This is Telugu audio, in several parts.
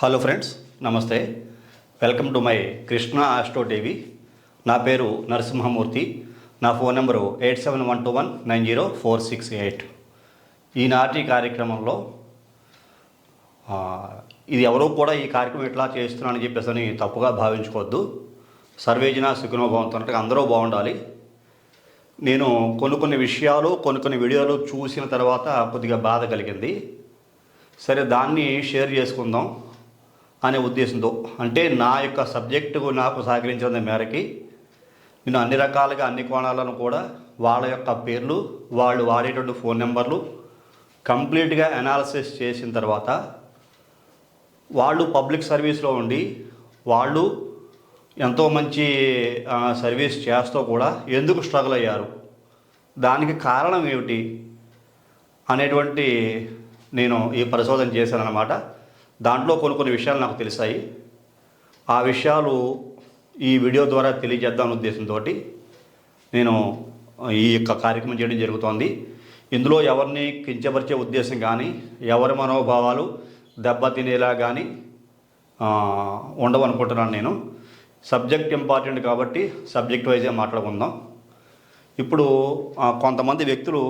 హలో ఫ్రెండ్స్, నమస్తే. Welcome to my Krishna astro TV. నా పేరు నరసింహమూర్తి. నా ఫోన్ నెంబరు 8712190468. ఈనాటి కార్యక్రమంలో ఇది ఎవరో కూడా ఈ కార్యక్రమం ఎట్లా చేస్తున్నానని చెప్పేసి తప్పుగా భావించుకోవద్దు. సర్వేజన సుఖినో భవంతు అంటే అందరూ బాగుండాలి. నేను కొన్ని విషయాలు కొన్ని వీడియోలు చూసిన తర్వాత కొద్దిగా బాధ కలిగింది. సరే, దాన్ని షేర్ చేసుకుందాం అనే ఉద్దేశంతో, అంటే నా యొక్క సబ్జెక్టు నాకు సహకరించిన మేరకి నేను అన్ని రకాలుగా అన్ని కోణాలను కూడా వాళ్ళ యొక్క పేర్లు, వాళ్ళు వాడేటువంటి ఫోన్ నెంబర్లు కంప్లీట్గా అనాలిసిస్ చేసిన తర్వాత వాళ్ళు పబ్లిక్ సర్వీస్లో ఉండి వాళ్ళు ఎంతో మంచి సర్వీస్ చేస్తూ కూడా ఎందుకు స్ట్రగుల్ అయ్యారు, దానికి కారణం ఏమిటి అనేటువంటి నేను ఈ పరిశోధన చేశాను అన్నమాట. దాంట్లో కొన్ని విషయాలు నాకు తెలిసాయి. ఆ విషయాలు ఈ వీడియో ద్వారా తెలియజేద్దామనే ఉద్దేశంతో నేను ఈ యొక్క కార్యక్రమం చేయడం జరుగుతోంది. ఇందులో ఎవరిని కించపరిచే ఉద్దేశం కానీ, ఎవరి మనోభావాలు దెబ్బతినేలా కానీ ఉండవనుకుంటున్నాను. నేను సబ్జెక్ట్ ఇంపార్టెంట్ కాబట్టి సబ్జెక్ట్ వైజ్గా మాట్లాడుకుందాం. ఇప్పుడు కొంతమంది వ్యక్తులు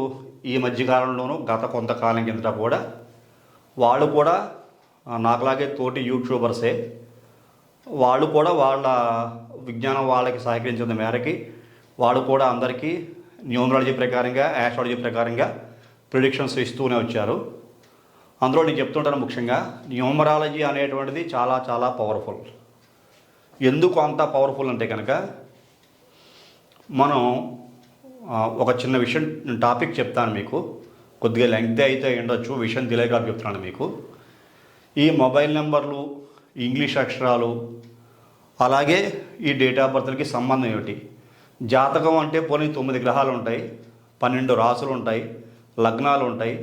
ఈ మధ్యకాలంలోనూ గత కొంతకాలం కిందట కూడా వాళ్ళు కూడా నాకులాగే తోటి యూట్యూబర్సే, వాళ్ళు కూడా వాళ్ళ విజ్ఞానం వాళ్ళకి సహకరించిన మేరకి వాళ్ళు కూడా అందరికీ న్యూమరాలజీ ప్రకారంగా, యాస్ట్రాలజీ ప్రకారంగా ప్రిడిక్షన్స్ ఇస్తూనే వచ్చారు. అందులో నేను చెప్తుంటాను, ముఖ్యంగా న్యూమరాలజీ అనేటువంటిది చాలా చాలా పవర్ఫుల్. ఎందుకు అంత పవర్ఫుల్ అంటే కనుక, మనం ఒక చిన్న విషయం టాపిక్ చెప్తాను మీకు. కొద్దిగా లెంగ్త్ అయితే ఉండొచ్చు, విషయం తెలియక చెప్తున్నాను మీకు. ఈ మొబైల్ నెంబర్లు, ఇంగ్లీష్ అక్షరాలు, అలాగే ఈ డేట్ ఆఫ్ బర్త్లకి సంబంధం ఏమిటి? జాతకం అంటే పోనీ 9 గ్రహాలు ఉంటాయి, 12 రాసులు ఉంటాయి, లగ్నాలు ఉంటాయి,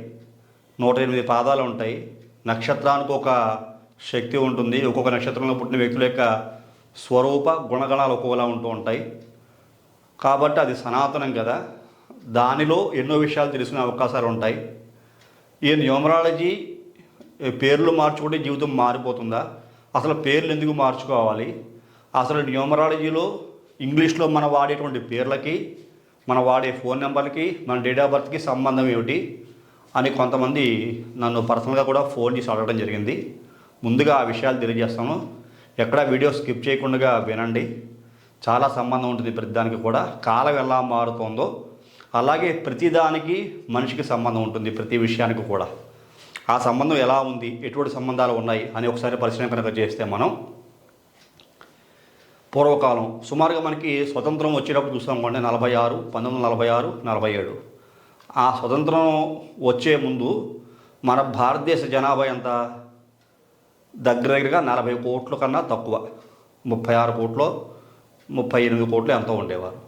108 పాదాలు ఉంటాయి, నక్షత్రానికి ఒక శక్తి ఉంటుంది, ఒక్కొక్క నక్షత్రంలో పుట్టిన వ్యక్తుల యొక్క స్వరూప గుణగణాలు ఒక్కోలా ఉంటూ ఉంటాయి. కాబట్టి అది సనాతనం కదా, దానిలో ఎన్నో విషయాలు తెలుసుకునే అవకాశాలు ఉంటాయి. ఈ న్యూమరాలజీ పేర్లు మార్చుకుంటే జీవితం మారిపోతుందా? అసలు పేర్లు ఎందుకు మార్చుకోవాలి? అసలు న్యూమరాలజీలో ఇంగ్లీష్లో మనం వాడేటువంటి పేర్లకి, మనం వాడే ఫోన్ నెంబర్కి, మన డేట్ ఆఫ్ బర్త్కి సంబంధం ఏమిటి అని కొంతమంది నన్ను పర్సనల్గా కూడా ఫోన్ చేసి అడగడం జరిగింది. ముందుగా ఆ విషయాలు తెలియజేస్తాను. ఎక్కడా వీడియో స్కిప్ చేయకుండా వినండి. చాలా సంబంధం ఉంటుంది ప్రతిదానికి కూడా. కాలం ఎలా మారుతుందో అలాగే ప్రతిదానికి మనిషికి సంబంధం ఉంటుంది, ప్రతి విషయానికి కూడా. ఆ సంబంధం ఎలా ఉంది, ఎటువంటి సంబంధాలు ఉన్నాయి అని ఒకసారి పరిశీలన కనుక చేస్తే, మనం పూర్వకాలం సుమారుగా మనకి స్వతంత్రం వచ్చేటప్పుడు చూస్తాం అంటే 1946, 47. ఆ స్వతంత్రం వచ్చే ముందు మన భారతదేశ జనాభా ఎంత? దగ్గరగా 40 కోట్ల కన్నా తక్కువ, 36 కోట్లు, 38 కోట్లు ఎంతో ఉండేవారు.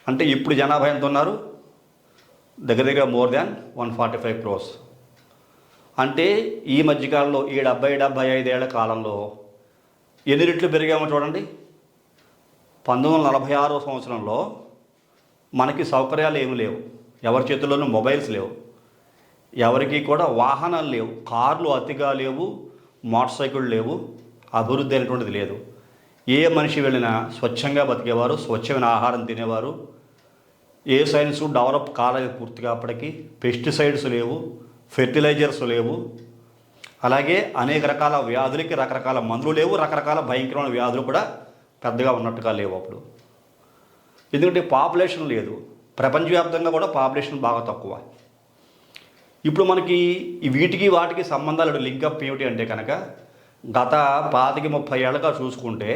అంటే ఇప్పుడు జనాభా ఎంత ఉన్నారు? దగ్గర మోర్ దాన్ 145 crores. అంటే ఈ మధ్యకాలంలో ఈ 70-75 ఏళ్ల కాలంలో ఎన్ని రెట్లు పెరిగామో చూడండి. 1946 సంవత్సరంలో మనకి సౌకర్యాలు ఏమి లేవు, ఎవరి చేతుల్లోనూ మొబైల్స్ లేవు, ఎవరికి కూడా వాహనాలు లేవు, కార్లు అతిగా లేవు, మోటార్ సైకిళ్ళు లేవు, అభివృద్ధి అనేటువంటిది లేదు. ఏ మనిషి వెళ్ళినా స్వచ్ఛంగా బతికేవారు, స్వచ్ఛమైన ఆహారం తినేవారు. ఏ సైన్స్ డెవలప్ కాలేదు పూర్తిగా అప్పటికి. పెస్టిసైడ్స్ లేవు, ఫెర్టిలైజర్స్ లేవు, అలాగే అనేక రకాల వ్యాధులకి రకరకాల మందులు లేవు, రకరకాల భయంకరమైన వ్యాధులు కూడా పెద్దగా ఉన్నట్టుగా లేవు అప్పుడు. ఎందుకంటే పాపులేషన్ లేదు, ప్రపంచవ్యాప్తంగా కూడా పాపులేషన్ బాగా తక్కువ. ఇప్పుడు మనకి వీటికి వాటికి సంబంధాలు లింకప్ ఏమిటి అంటే కనుక, గత 25-30 ఏళ్ళగా చూసుకుంటే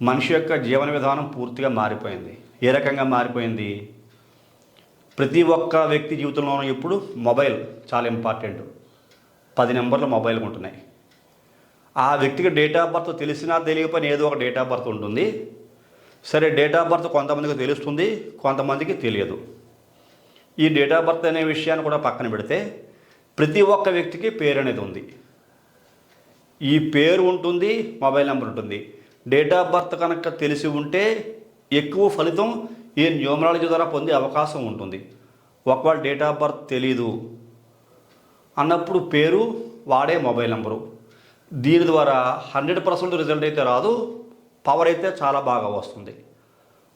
మనిషి యొక్క జీవన విధానం పూర్తిగా మారిపోయింది. ఏ రకంగా మారిపోయింది? ప్రతి ఒక్క వ్యక్తి జీవితంలోనూ ఇప్పుడు మొబైల్ చాలా ఇంపార్టెంట్. 10 నెంబర్లు మొబైల్ ఉంటున్నాయి. ఆ వ్యక్తికి డేట్ ఆఫ్ బర్త్ తెలిసినా తెలియకపోయినా ఏదో ఒక డేట్ ఆఫ్ బర్త్ ఉంటుంది. సరే, డేట్ ఆఫ్ బర్త్ కొంతమందికి తెలుస్తుంది, కొంతమందికి తెలియదు. ఈ డేట్ ఆఫ్ బర్త్ అనే విషయాన్ని కూడా పక్కన పెడితే, ప్రతి ఒక్క వ్యక్తికి పేరు అనేది ఉంది. ఈ పేరు ఉంటుంది, మొబైల్ నెంబర్ ఉంటుంది. డేట్ ఆఫ్ బర్త్ కనుక తెలిసి ఉంటే ఎక్కువ ఫలితం ఈ న్యూమరాలజీ ద్వారా పొందే అవకాశం ఉంటుంది. ఒకవేళ డేట్ ఆఫ్ బర్త్ తెలీదు అన్నప్పుడు పేరు, వాడే మొబైల్ నెంబరు, దీని ద్వారా 100% రిజల్ట్ అయితే రాదు, పవర్ అయితే చాలా బాగా వస్తుంది.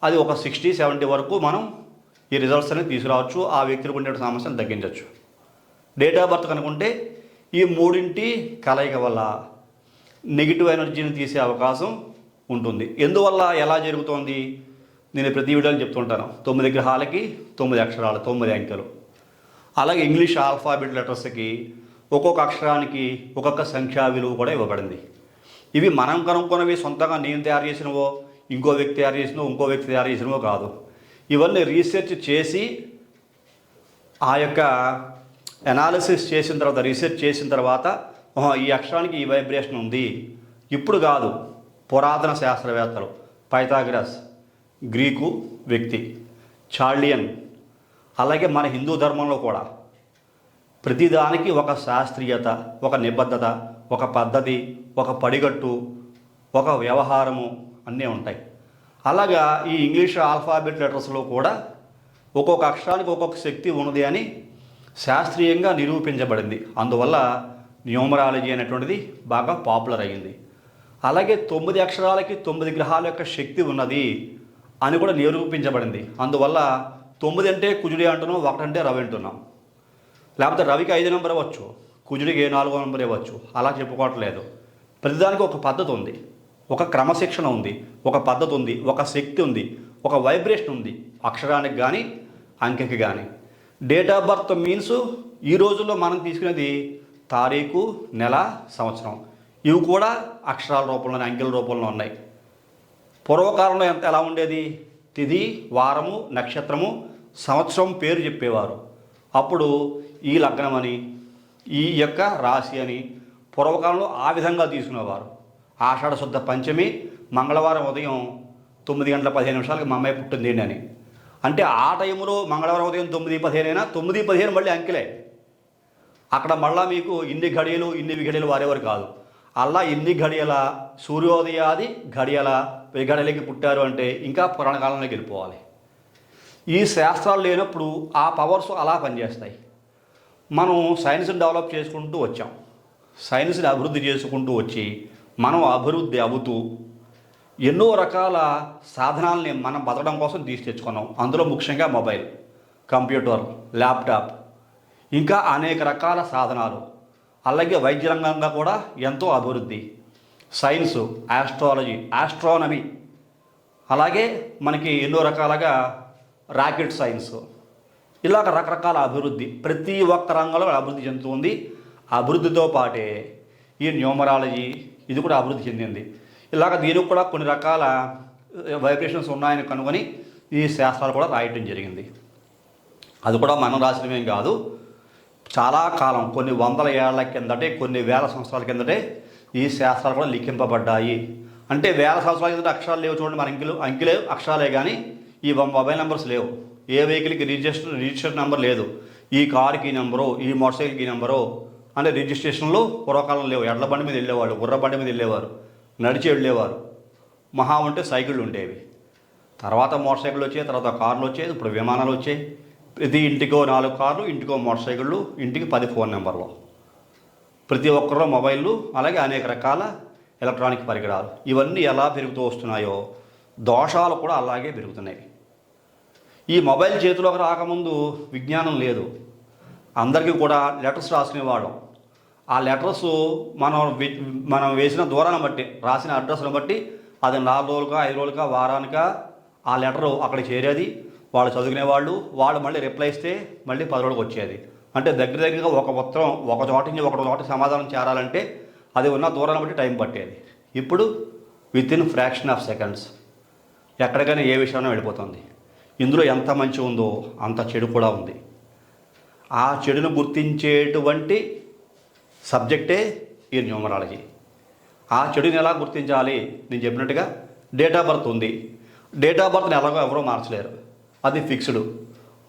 అది ఒక 60-70 వరకు మనం ఈ రిజల్ట్స్ అనేది తీసుకురావచ్చు, ఆ వ్యక్తికి ఉండే సమస్యను తగ్గించవచ్చు. డేట్ ఆఫ్ బర్త్ కనుకుంటే ఈ మూడింటి కలయిక వల్ల నెగిటివ్ ఎనర్జీని తీసే అవకాశం ఉంటుంది. ఎందువల్ల, ఎలా జరుగుతోంది, నేను ప్రతి వీడియోలో చెప్తుంటాను. 9 గ్రహాలకి 9 అక్షరాలు, 9 అంకెలు. అలాగే ఇంగ్లీష్ ఆల్ఫాబెట్ లెటర్స్కి ఒక్కొక్క అక్షరానికి ఒక్కొక్క సంఖ్యా విలువ కూడా ఇవ్వబడింది. ఇవి మనం కనుక్కున్నవి సొంతంగా నేను తయారు చేసినవో, ఇంకో వ్యక్తి తయారు చేసినవో, ఇంకో వ్యక్తి తయారు చేసినవో కాదు. ఇవన్నీ రీసెర్చ్ చేసి ఆ యొక్క అనాలిసిస్ చేసిన తర్వాత, రీసెర్చ్ చేసిన తర్వాత ఈ అక్షరానికి ఈ వైబ్రేషన్ ఉంది. ఇప్పుడు కాదు, పురాతన శాస్త్రవేత్తలు పైథాగరస్, గ్రీకు వ్యక్తి చార్లియన్, అలాగే మన హిందూ ధర్మంలో కూడా ప్రతిదానికి ఒక శాస్త్రీయత, ఒక నిబద్ధత, ఒక పద్ధతి, ఒక పడిగట్టు, ఒక వ్యవహారము అన్నీ ఉంటాయి. అలాగా ఈ ఇంగ్లీష్ ఆల్ఫాబెట్ లెటర్స్లో కూడా ఒక్కొక్క అక్షరానికి ఒక్కొక్క శక్తి ఉన్నది అని శాస్త్రీయంగా నిరూపించబడింది. అందువల్ల న్యూమరాలజీ అనేటువంటిది బాగా పాపులర్ అయ్యింది. అలాగే 9 అక్షరాలకి 9 గ్రహాల యొక్క శక్తి ఉన్నది అని కూడా నిరూపించబడింది. అందువల్ల 9 అంటే కుజుడి అంటున్నాం, 1 అంటే రవి అంటున్నాం. లేకపోతే రవికి 5 నెంబర్ ఇవ్వచ్చు, కుజుడికి 4 నెంబర్ ఇవ్వచ్చు, అలా చెప్పుకోవట్లేదు. ప్రతిదానికి ఒక పద్ధతి ఉంది, ఒక క్రమశిక్షణ ఉంది, ఒక పద్ధతి ఉంది, ఒక శక్తి ఉంది, ఒక వైబ్రేషన్ ఉంది, అక్షరానికి కానీ అంకెకి కానీ. డేట్ ఆఫ్ బర్త్ మీన్స్ ఈ రోజుల్లో మనం తీసుకునేది తారీఖు, నెల, సంవత్సరం. ఇవి కూడా అక్షరాల రూపంలోనే, అంకెల రూపంలో ఉన్నాయి. పూర్వకాలంలో ఎలా ఉండేది, తిథి, వారము, నక్షత్రము, సంవత్సరం పేరు చెప్పేవారు. అప్పుడు ఈ లగ్నం అని, ఈ యొక్క రాశి అని పూర్వకాలంలో ఆ విధంగా తీసుకునేవారు. ఆషాఢ శుద్ధ పంచమి మంగళవారం ఉదయం 9:15 మా అమ్మాయి పుట్టింది అని. అంటే ఆ టైంలో మంగళవారం ఉదయం 9:15 అయినా 9:15 మళ్ళీ అంకెలే. అక్కడ మళ్ళీ మీకు ఇన్ని ఘడియలు వారేవారు కాదు. అలా ఇన్ని ఘడియల సూర్యోదయాది ఘడియల గడియలకి పుట్టారు అంటే ఇంకా పురాణ కాలంలోకి వెళ్ళిపోవాలి. ఈ శాస్త్రాలు లేనప్పుడు ఆ పవర్స్ అలా పనిచేస్తాయి. మనం సైన్స్ని డెవలప్ చేసుకుంటూ వచ్చాం, సైన్స్ని అభివృద్ధి చేసుకుంటూ వచ్చి మనం అభివృద్ధి అవుతూ ఎన్నో రకాల సాధనాలని మనం బతకడం కోసం తెచ్చుకున్నాం. అందులో ముఖ్యంగా మొబైల్, కంప్యూటర్, ల్యాప్టాప్, ఇంకా అనేక రకాల సాధనాలు. అలాగే వైద్య రంగంగా కూడా ఎంతో అభివృద్ధి, సైన్సు, ఆస్ట్రాలజీ, ఆస్ట్రానమీ, అలాగే మనకి ఎన్నో రకాలుగా రాకెట్ సైన్స్, ఇలాగ రకరకాల అభివృద్ధి ప్రతి ఒక్క రంగంలో అభివృద్ధి చెందుతుంది. అభివృద్ధితో పాటే ఈ న్యూమరాలజీ ఇది కూడా అభివృద్ధి చెందింది. ఇలాగ దీనికి కూడా కొన్ని రకాల వైబ్రేషన్స్ ఉన్నాయని కనుగొని ఈ శాస్త్రాలు కూడా రాయటం జరిగింది. అది కూడా మనం రాసినవేం కాదు, చాలా కాలం, కొన్ని వందల ఏళ్ల కిందటే, కొన్ని వేల సంవత్సరాల కిందటే ఈ శాస్త్రాలు కూడా లిఖింపబడ్డాయి. అంటే వేల సంవత్సరాల కిందట అక్షరాలు లేవు చూడండి, మన అంకెలే అక్షరాలే కానీ ఈ మొబైల్ నెంబర్స్ లేవు. ఏ వెహికల్కి రిజిస్ట్రేషన్ నెంబర్ లేదు. ఈ కారుకి ఈ నెంబరు, ఈ మోటార్ సైకిల్కి ఈ నెంబరు అంటే రిజిస్ట్రేషన్లో పూర్వకాలం లేవు. ఎడ్ల బండి మీద వెళ్ళేవాళ్ళు, గుర్ర బండి మీద వెళ్ళేవారు, నడిచి వెళ్ళేవారు. మహా ఉంటే సైకిళ్ళు ఉండేవి. తర్వాత మోటార్ సైకిళ్ళు వచ్చాయి, తర్వాత కార్లు వచ్చాయి, ఇప్పుడు విమానాలు వచ్చాయి. ప్రతి ఇంటికో 4 కార్లు, ఇంటికో మోటార్ సైకిళ్ళు, ఇంటికి 10 ఫోన్ నెంబర్లు, ప్రతి ఒక్కరిలో మొబైళ్ళు, అలాగే అనేక రకాల ఎలక్ట్రానిక్ పరికరాలు. ఇవన్నీ ఎలా పెరుగుతూ వస్తున్నాయో దోషాలు కూడా అలాగే పెరుగుతున్నాయి. ఈ మొబైల్ చేతిలోకి రాకముందు విజ్ఞానం లేదు. అందరికీ కూడా లెటర్స్ రాసుకునేవాళ్ళం. ఆ లెటర్స్ మనం వేసిన దూరాన్ని బట్టి, రాసిన అడ్రస్ని బట్టి అది 4 రోజులకా 5 రోజులకా వారానికా ఆ లెటరు అక్కడికి చేరేది. వాళ్ళు చదువుకునేవాళ్ళు, వాళ్ళు మళ్ళీ రిప్లై ఇస్తే మళ్ళీ 10 రోజులకు వచ్చేది. అంటే దగ్గరగా ఒక ఉత్తరం ఒక చోట నుంచి ఒక చోట సమాధానం చేరాలంటే అది ఉన్న దూరాన్ని బట్టి టైం పట్టేది. ఇప్పుడు వితిన్ ఫ్రాక్షన్ ఆఫ్ సెకండ్స్ ఎక్కడికైనా ఏ విషయంలో వెళ్ళిపోతుంది. ఇందులో ఎంత మంచి ఉందో అంత చెడు కూడా ఉంది. ఆ చెడును గుర్తించేటువంటి సబ్జెక్టే ఈ న్యూమరాలజీ. ఆ చెడుని ఎలా గుర్తించాలి, నేను చెప్పినట్టుగా డేట్ ఆఫ్ బర్త్ ఉంది. డేట్ ఆఫ్ బర్త్ని ఎలాగో ఎవరో మార్చలేరు, అది ఫిక్స్డ్.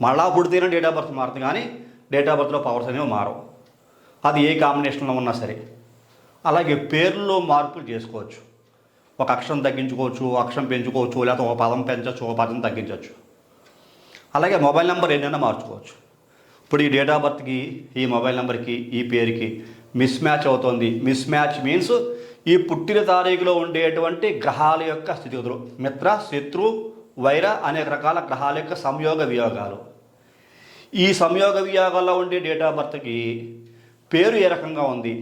మళ్ళా పుడితేనే డేట్ ఆఫ్ బర్త్ మారుతుంది, కానీ డేట్ ఆఫ్ బర్త్లో పవర్స్ అనేవి మారవు. అది ఏ కాంబినేషన్లో ఉన్నా సరే. అలాగే పేర్లలో మార్పులు చేసుకోవచ్చు. ఒక అక్షరం తగ్గించుకోవచ్చు, అక్షరం పెంచుకోవచ్చు, లేకపోతే ఒక పదం పెంచవచ్చు, ఒక పదం తగ్గించవచ్చు. అలాగే మొబైల్ నెంబర్ ఎన్నైనా మార్చుకోవచ్చు. ఇప్పుడు ఈ డేట్ ఆఫ్ బర్త్కి, ఈ మొబైల్ నెంబర్కి, ఈ పేరుకి మిస్ మ్యాచ్ అవుతుంది. మిస్ మ్యాచ్ మీన్స్ ఈ పుట్టిన తారీఖులో ఉండేటువంటి గ్రహాల యొక్క స్థితిగతులు, మిత్ర, శత్రు, వైర అనేక రకాల గ్రహాల యొక్క సంయోగ వియోగాలు. ఈ సంయోగ వియోగాల్లో ఉండే డేట్ ఆఫ్ బర్త్కి పేరు ఏ రకంగా ఉంది,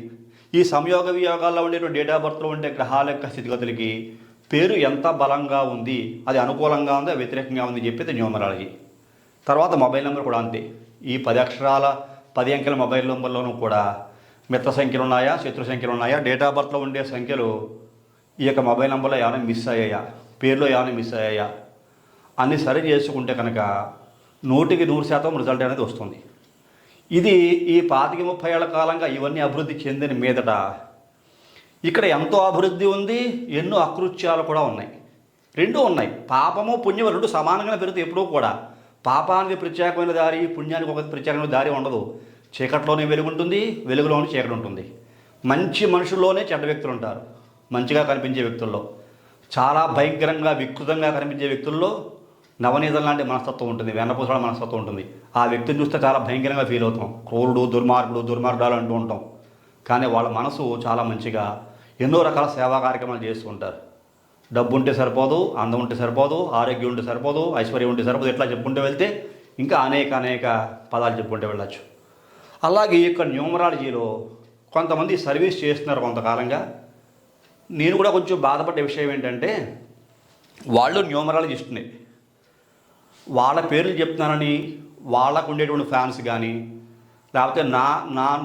ఈ సంయోగ వియోగాల్లో ఉండేటువంటి డేట్ ఆఫ్ బర్త్లో ఉండే గ్రహాల యొక్క స్థితిగతులకి పేరు ఎంత బలంగా ఉంది, అది అనుకూలంగా ఉందా వ్యతిరేకంగా ఉంది చెప్పేది న్యూమరాలజీ. తర్వాత మొబైల్ నెంబర్ కూడా అంతే. ఈ 10 అక్షరాల 10 అంకెల మొబైల్ నెంబర్లోనూ కూడా మిత్ర సంఖ్యలు ఉన్నాయా, శత్రు సంఖ్యలు ఉన్నాయా, డేట్ ఆఫ్ బర్త్లో ఉండే సంఖ్యలు ఈ యొక్క మొబైల్ నెంబర్లో ఏమైనా మిస్ అయ్యాయా, పేరులో ఏమైనా మిస్ అయ్యాయా అన్నీ సరి చేసుకుంటే కనుక 100% రిజల్ట్ అనేది వస్తుంది. ఇది ఈ 25-30 ఏళ్ల కాలంగా ఇవన్నీ అభివృద్ధి చెందిన మీదట ఇక్కడ ఎంతో అభివృద్ధి ఉంది, ఎన్నో అకృత్యాలు కూడా ఉన్నాయి. రెండూ ఉన్నాయి. పాపము పుణ్యం రెండు సమానంగా పెరుగుతాయి ఎప్పుడూ కూడా. పాపానికి ప్రత్యేకమైన దారి, పుణ్యానికి ఒక ప్రత్యేకమైన దారి ఉండదు. చీకట్లోనే వెలుగు ఉంటుంది, వెలుగులోనే చీకటి ఉంటుంది. మంచి మనుషుల్లోనే చెడ్డ వ్యక్తులు ఉంటారు. మంచిగా కనిపించే వ్యక్తుల్లో, చాలా భయంకరంగా వికృతంగా కనిపించే వ్యక్తుల్లో నవనీతం లాంటి మనస్తత్వం ఉంటుంది, వెన్నపూసల మనస్తత్వం ఉంటుంది. ఆ వ్యక్తిని చూస్తే చాలా భయంకరంగా ఫీల్ అవుతాం. క్రూరుడు, దుర్మార్గాలు అంటూ ఉంటాం. కానీ వాళ్ళ మనసు చాలా మంచిగా ఎన్నో రకాల సేవా కార్యక్రమాలు చేస్తూ ఉంటారు. డబ్బు ఉంటే సరిపోదు, అందం ఉంటే సరిపోదు, ఆరోగ్యం ఉంటే సరిపోదు, ఐశ్వర్యం ఉంటే సరిపోదు, ఇట్లా చెప్పుకుంటూ వెళ్తే ఇంకా అనేక పదాలు చెప్పుకుంటూ వెళ్ళచ్చు. అలాగే ఈ యొక్క న్యూమరాలజీలో కొంతమంది సర్వీస్ చేస్తున్నారు కొంతకాలంగా. నేను కూడా కొంచెం బాధపడ్డ విషయం ఏంటంటే, వాళ్ళు న్యూమరాలజిస్ట్ని, వాళ్ళ పేర్లు చెప్తున్నానని వాళ్ళకు ఉండేటువంటి ఫ్యాన్స్ కానీ, లేకపోతే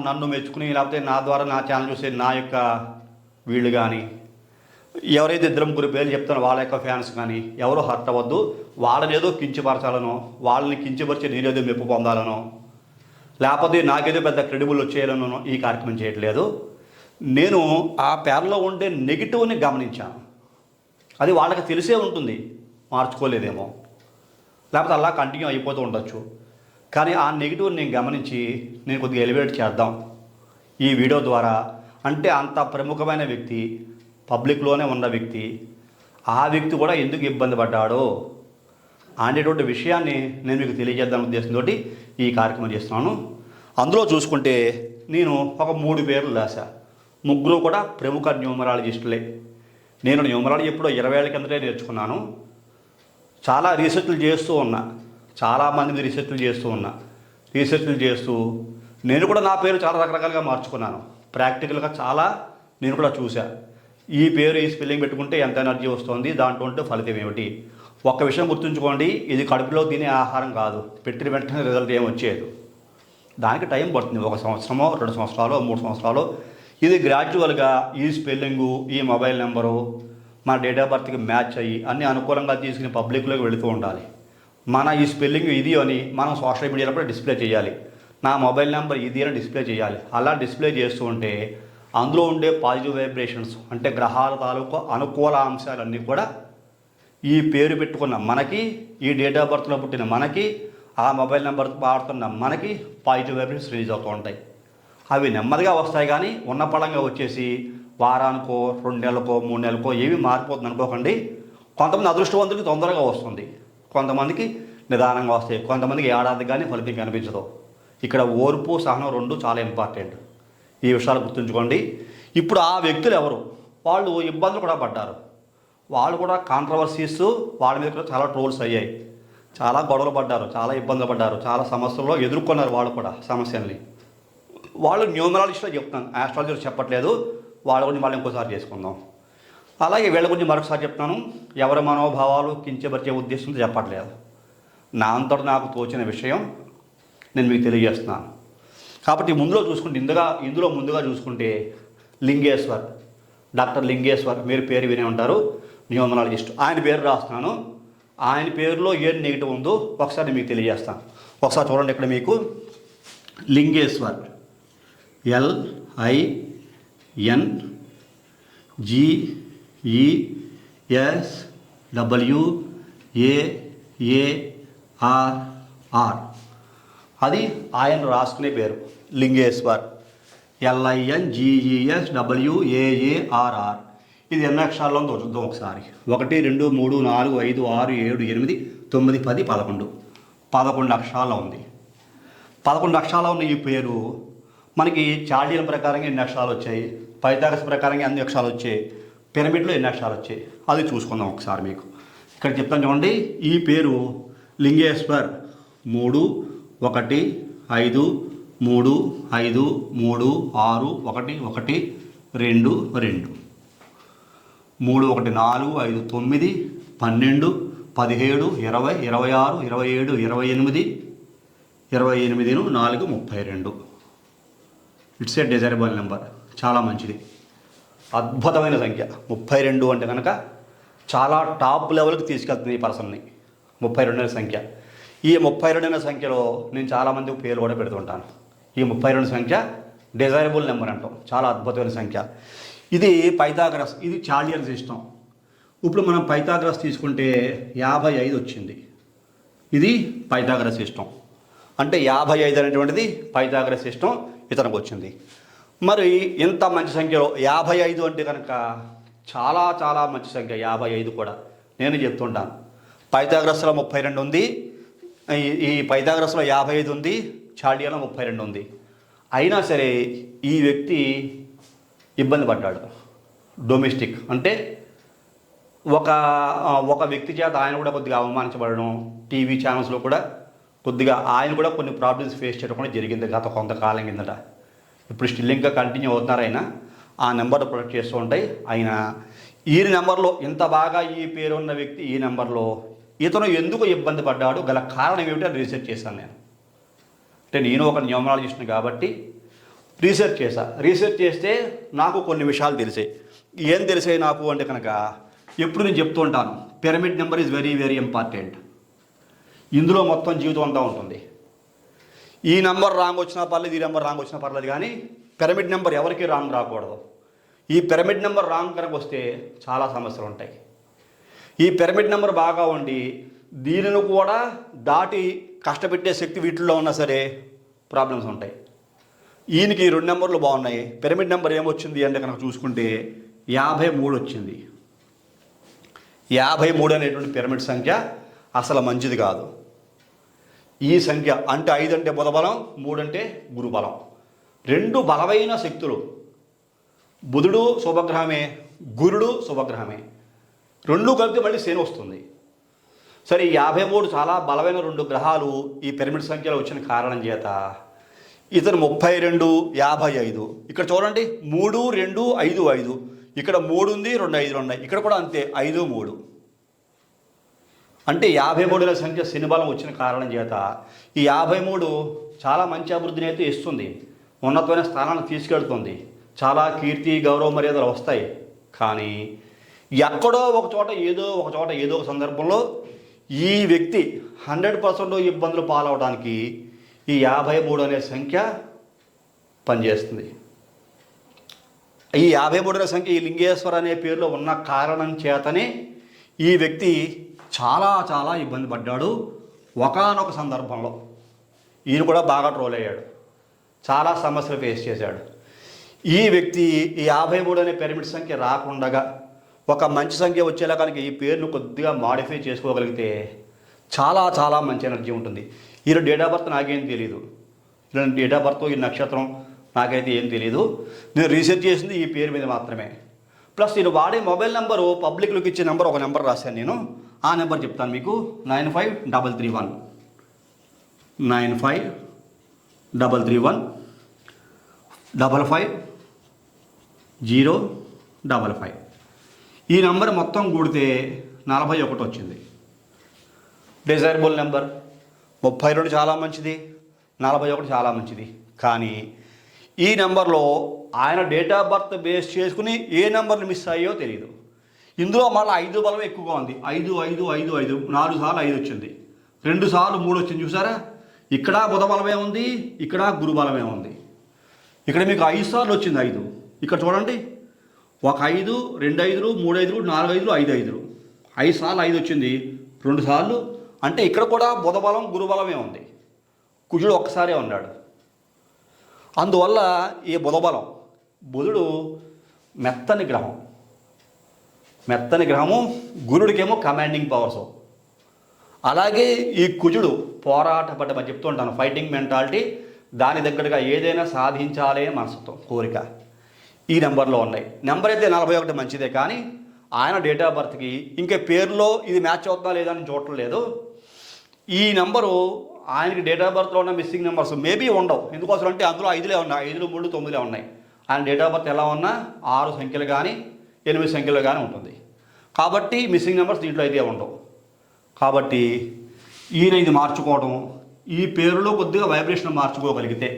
నన్ను మెచ్చుకుని, లేకపోతే నా ద్వారా నా ఛానల్ చూసే నా యొక్క వీళ్ళు కానీ, ఎవరైతే 2-3 పేర్లు చెప్తారో వాళ్ళ యొక్క ఫ్యాన్స్ కానీ ఎవరో హర్ట్ అవ్వద్దు. వాళ్ళని ఏదో కించపరచాలనో, వాళ్ళని కించపరిచి నేనేదో మెప్పు పొందాలనో, లేకపోతే నాకేదో పెద్ద క్రెడిబుల్ వచ్చేయాలనో ఈ కార్యక్రమం చేయట్లేదు. నేను ఆ పేర్లో ఉండే నెగిటివ్ని గమనించాను. అది వాళ్ళకి తెలిసే ఉంటుంది, మార్చుకోలేదేమో, లేకపోతే అలా కంటిన్యూ అయిపోతూ ఉండొచ్చు. కానీ ఆ నెగిటివ్ని నేను గమనించి నేను కొద్దిగా ఎలివేట్ చేద్దాం ఈ వీడియో ద్వారా. అంటే అంత ప్రముఖమైన వ్యక్తి, పబ్లిక్లోనే ఉన్న వ్యక్తి, ఆ వ్యక్తి కూడా ఎందుకు ఇబ్బంది పడ్డాడో అనేటువంటి విషయాన్ని నేను మీకు తెలియజేద్దాం ఉద్దేశంతో ఈ కార్యక్రమం చేస్తున్నాను. అందులో చూసుకుంటే నేను ఒక 3 పేర్లు రాశా. 3 కూడా ప్రముఖ న్యూమరాలజిస్టులే. నేను న్యూమరాలజీ ఎప్పుడో 20 ఏళ్ళ కిందటే నేర్చుకున్నాను. చాలా రీసెర్చ్లు చేస్తూ ఉన్నా, చాలామంది మీద రీసెర్చ్లు చేస్తూ నేను కూడా నా పేరు చాలా రకరకాలుగా మార్చుకున్నాను. ప్రాక్టికల్గా చాలా నేను కూడా చూసా. ఈ పేరు ఈ స్పెల్లింగ్ పెట్టుకుంటే ఎంత ఎనర్జీ వస్తుంది, దాంట్లో ఉంటే ఫలితం ఏమిటి. ఒక్క విషయం గుర్తుంచుకోండి, ఇది కడుపులో తినే ఆహారం కాదు, పెట్టిన వెంటనే రిజల్ట్ ఏమి వచ్చేది. దానికి టైం పడుతుంది. 1 సంవత్సరమో 2 సంవత్సరాలు 3 సంవత్సరాలు. ఇది గ్రాడ్యువల్గా ఈ స్పెల్లింగు, ఈ మొబైల్ నెంబరు మన డేట్ ఆఫ్ బర్త్కి మ్యాచ్ అయ్యి అన్నీ అనుకూలంగా తీసుకుని పబ్లిక్లోకి వెళుతూ ఉండాలి. మన ఈ స్పెల్లింగ్ ఇది అని మనం సోషల్ మీడియాలో కూడా డిస్ప్లే చేయాలి. నా మొబైల్ నెంబర్ ఇది అని డిస్ప్లే చేయాలి. అలా డిస్ప్లే చేస్తూ ఉంటే అందులో ఉండే పాజిటివ్ వైబ్రేషన్స్, అంటే గ్రహాల తాలూకు అనుకూల అంశాలన్నీ కూడా ఈ పేరు పెట్టుకున్న మనకి, ఈ డేట్ ఆఫ్ బర్త్లో పుట్టిన మనకి, ఆ మొబైల్ నెంబర్ వాడుతున్న మనకి పాజిటివ్ వైబ్రేషన్స్ రిలీజ్ అవుతూ ఉంటాయి. అవి నెమ్మదిగా వస్తాయి, కానీ ఉన్న పడంగా వచ్చేసి వారానికో 2 నెలలకో 3 నెలలకో ఏవి మారిపోతుంది అనుకోకండి. కొంతమంది అదృష్టవంతులకి తొందరగా వస్తుంది, కొంతమందికి నిదానంగా వస్తాయి, కొంతమందికి ఏడాది కానీ ఫలితం కనిపించదు. ఇక్కడ ఓర్పు, సహనం 2 చాలా ఇంపార్టెంట్. ఈ విషయాలు గుర్తుంచుకోండి. ఇప్పుడు ఆ వ్యక్తులు ఎవరు, వాళ్ళు ఇబ్బందులు కూడా పడ్డారు, వాళ్ళు కూడా కాంట్రవర్సీస్, వాళ్ళ మీద కూడా చాలా ట్రోల్స్ అయ్యాయి, చాలా గొడవలు పడ్డారు, చాలా ఇబ్బందులు పడ్డారు, చాలా సమస్యల్లో ఎదుర్కొన్నారు వాళ్ళు కూడా సమస్యల్ని. వాళ్ళు న్యూమరాలజిస్ట్లో చెప్తాను, ఆస్ట్రాలజీలో చెప్పట్లేదు. వాళ్ళ గురించి వాళ్ళు ఇంకోసారి చేసుకుందాం. అలాగే వీళ్ళ గురించి మరొకసారి చెప్తాను, ఎవరి మనోభావాలు కించపరిచే ఉద్దేశంతో చెప్పట్లేదు. నా అంతటా నాకు తోచిన విషయం నేను మీకు తెలియజేస్తున్నాను. కాబట్టి ఇందులో ముందుగా చూసుకుంటే లింగేశ్వర్, డాక్టర్ లింగేశ్వర్, మీరు పేరు వినే ఉంటారు, న్యూమరాలజిస్ట్. ఆయన పేరు రాస్తున్నాను. ఆయన పేరులో ఏం నెగిటివ్ ఉందో ఒకసారి మీకు తెలియజేస్తాను. ఒకసారి చూడండి, ఇక్కడ మీకు లింగేశ్వర్, LINGESWARR, అది ఆయన రాసుకునే పేరు లింగేశ్వర్. LINGESWARR. ఇది ఎన్ని అక్షరాల్లో ఉందో చూద్దాం ఒకసారి. 1 2 3 4 5 6 7 8 9 10 11 11 అక్షరాల్లో ఉంది. 11 అక్షరాల్లో ఉన్న ఈ పేరు మనకి చార్డియన్ ప్రకారంగా ఎన్ని అక్షరాలు వచ్చాయి, పైథాగరస్ ప్రకారంగా అన్ని అక్షరాలు వచ్చాయి, పిరమిడ్లో ఎన్ని అక్షరాలు వచ్చాయి అది చూసుకుందాం ఒకసారి. మీకు ఇక్కడ చెప్తాను చూడండి. ఈ పేరు Lingeshwar 3 1 5 3 5 3 6 1 1 2 2 3 1 4 5 9 12 17 20 26 27 28 28 4 32. It's a desirable number, చాలా మంచిది, అద్భుతమైన సంఖ్య. 32 అంటే కనుక చాలా టాప్ లెవెల్కి తీసుకెళ్తుంది ఈ పర్సన్ని. 32 అనే సంఖ్య. ఈ 32 అనే సంఖ్యలో నేను చాలామంది పేర్లు కూడా పెడుతుంటాను. ఈ 32 సంఖ్య డిజైరబుల్ నెంబర్ అంటాం, చాలా అద్భుతమైన సంఖ్య. ఇది పైథాగరస్, ఇది చార్డియన్ సిస్టమ్. ఇప్పుడు మనం పైథాగరస్ తీసుకుంటే 55 వచ్చింది. ఇది పైథాగరస్ సిస్టమ్. అంటే 55 అనేటువంటిది పైథాగరస్ సిస్టమ్ ఇతనికి వచ్చింది. మరి ఇంత మంచి సంఖ్యలో 55 అంటే కనుక చాలా చాలా మంచి సంఖ్య. 55 కూడా నేను చెప్తుంటాను. పైథాగరస్లో 32 ఉంది, ఈ పైథాగరస్లో 55 ఉంది, చార్డియన్లో 32 ఉంది. అయినా సరే ఈ వ్యక్తి ఇబ్బంది పడ్డాడు. డొమెస్టిక్ అంటే ఒక వ్యక్తి చేత ఆయన కూడా కొద్దిగా అవమానించబడడం, టీవీ ఛానల్స్లో కూడా కొద్దిగా ఆయన కూడా కొన్ని ప్రాబ్లమ్స్ ఫేస్ చేయడం కూడా జరిగింది గత కొంతకాలం కిందట. ఇప్పుడు స్టిల్ ఇంకా కంటిన్యూ అవుతున్నారు. ఆయన ఆ నెంబర్ ప్రొడక్ట్ చేస్తూ ఉంటాయి. ఆయన ఈ నెంబర్లో ఇంత బాగా ఈ పేరు ఉన్న వ్యక్తి ఈ నెంబర్లో ఇతను ఎందుకు ఇబ్బంది పడ్డాడు, గల కారణం ఏమిటి అని రీసెర్చ్ చేశాను నేను. అంటే నేను ఒక న్యూమరాలజిస్ట్ని కాబట్టి రీసెర్చ్ చేశా. రీసెర్చ్ చేస్తే నాకు కొన్ని విషయాలు తెలిసాయి. ఏం తెలిసాయి నాకు అంటే కనుక ఎప్పుడు నేను చెప్తూ ఉంటాను, pyramid number is very very important. ఇందులో మొత్తం జీవితం అంతా ఉంటుంది. ఈ నెంబర్ రాంగ్ వచ్చినా పర్లేదు, ఈ నెంబర్ రాంగ్ వచ్చినా పర్లేదు, కానీ పిరమిడ్ నెంబర్ ఎవరికి రాంగ్ రాకూడదు. ఈ పిరమిడ్ నెంబర్ రాంగ్ కనుక వస్తే చాలా సమస్యలు ఉంటాయి. ఈ పిరమిడ్ నెంబర్ బాగా ఉండి దీనిని కూడా దాటి కష్టపెట్టే శక్తి వీటిల్లో ఉన్నా సరే ప్రాబ్లమ్స్ ఉంటాయి. ఈయనకి 2 నెంబర్లు బాగున్నాయి. పిరమిడ్ నెంబర్ ఏమొచ్చింది అంటే కనుక చూసుకుంటే 53 వచ్చింది. 53 అనేటువంటి పిరమిడ్ సంఖ్య అసలు మంచిది కాదు. ఈ సంఖ్య అంటే 5 అంటే బుధబలం, 3 అంటే గురుబలం, 2 బలమైన శక్తులు. బుధుడు శుభగ్రహమే, గురుడు శుభగ్రహమే, 2 కలిపితే మళ్ళీ శని వస్తుంది. సరే, 53 చాలా బలమైన 2 గ్రహాలు ఈ పిరమిడ్ సంఖ్యలో వచ్చిన కారణం చేత ఇతను 32 55. ఇక్కడ చూడండి 3 2 5 5. ఇక్కడ 3 ఉంది, 2 5 ఉన్నాయి. ఇక్కడ కూడా అంతే 5 3. అంటే 53 సంఖ్య శనిబలం వచ్చిన కారణం చేత ఈ 53 చాలా మంచి అభివృద్ధిని అయితే ఇస్తుంది, ఉన్నతమైన స్థానాన్ని తీసుకెళ్తుంది, చాలా కీర్తి గౌరవ మర్యాదలు వస్తాయి. కానీ ఎక్కడో ఒక చోట ఏదో ఒక సందర్భంలో ఈ వ్యక్తి 100% ఇబ్బందులు పాలవడానికి ఈ 53 అనే సంఖ్య పనిచేస్తుంది. ఈ 53 అనే సంఖ్య ఈ లింగేశ్వర్ అనే పేరులో ఉన్న కారణం చేతనే ఈ వ్యక్తి చాలా చాలా ఇబ్బంది పడ్డాడు. ఒకానొక సందర్భంలో ఈయన కూడా బాగా ట్రోల్ అయ్యాడు, చాలా సమస్యలు ఫేస్ చేశాడు. ఈ వ్యక్తి ఈ 53 అనే పిరమిడ్ సంఖ్య రాకుండగా ఒక మంచి సంఖ్య వచ్చేలా కనుక ఈ పేరును కొద్దిగా మాడిఫై చేసుకోగలిగితే చాలా చాలా మంచి ఎనర్జీ ఉంటుంది. ఈయన డేట్ ఆఫ్ బర్త్ నాకేం తెలియదు, ఈయన డేట్ ఆఫ్ బర్త్, ఈ నక్షత్రం నాకైతే ఏం తెలియదు. నేను రీసెర్చ్ చేసింది ఈ పేరు మీద మాత్రమే. ప్లస్ నేను వాడే మొబైల్ నెంబరు పబ్లిక్లోకి ఇచ్చే నెంబర్ ఒక నెంబర్ రాశాను నేను. ఆ నెంబర్ చెప్తాను మీకు, 95331 95331 55055. ఈ నెంబర్ మొత్తం కూడితే 41 వచ్చింది. Desirable number. 32 చాలా మంచిది, 41 చాలా మంచిది. కానీ ఈ నెంబర్లో ఆయన డేట్ ఆఫ్ బర్త్ బేస్ చేసుకుని ఏ నెంబర్లు మిస్ అయ్యో తెలియదు. ఇందులో మళ్ళీ 5 బలం ఎక్కువగా ఉంది. 5 5 5 5 4 సార్లు 5 వచ్చింది, 2 సార్లు 3 వచ్చింది. చూసారా, ఇక్కడ బుధ బలమే ఉంది, ఇక్కడ గురు బలమే ఉంది. ఇక్కడ మీకు 5 సార్లు వచ్చింది 5. ఇక్కడ చూడండి, ఒక 5 2 5 3 5 4 5 5 5 5 సార్లు 5 వచ్చింది, 2 సార్లు. అంటే ఇక్కడ కూడా బుధ బలం గురు బలమే ఉంది, కుజుడు ఒక్కసారే ఉన్నాడు. అందువల్ల ఈ బుధబలం, బుధుడు మెత్తని గ్రహము, గురుడికేమో కమాండింగ్ పవర్స్. అలాగే ఈ కుజుడు పోరాటపడ్డ, చెప్తూ ఉంటాను, ఫైటింగ్ మెంటాలిటీ, దాని దగ్గరగా ఏదైనా సాధించాలి అని మనసుతో కోరిక ఈ నెంబర్లో ఉన్నాయి. నెంబర్ అయితే 41 మంచిదే, కానీ ఆయన డేట్ ఆఫ్ బర్త్కి ఇంకా పేరులో ఇది మ్యాచ్ అవుతుందా లేదా అని చూడటం లేదు. ఈ నెంబరు ఆయనకి డేట్ ఆఫ్ బర్త్లో ఉన్న మిస్సింగ్ నెంబర్స్ మేబీ ఉండవు. ఎందుకోసం అంటే అందులో 5లే ఉన్నాయి, 5, 3, 9 ఉన్నాయి. ఆయన డేట్ ఆఫ్ బర్త్ ఎలా ఉన్నా 6 సంఖ్యలు కానీ 8 సంఖ్యలు కానీ ఉంటుంది. కాబట్టి మిస్సింగ్ నెంబర్స్ దీంట్లో అయితే ఉండవు. కాబట్టి ఈయన ఇది మార్చుకోవడం, ఈ పేరులో కొద్దిగా వైబ్రేషన్ మార్చుకోగలిగితే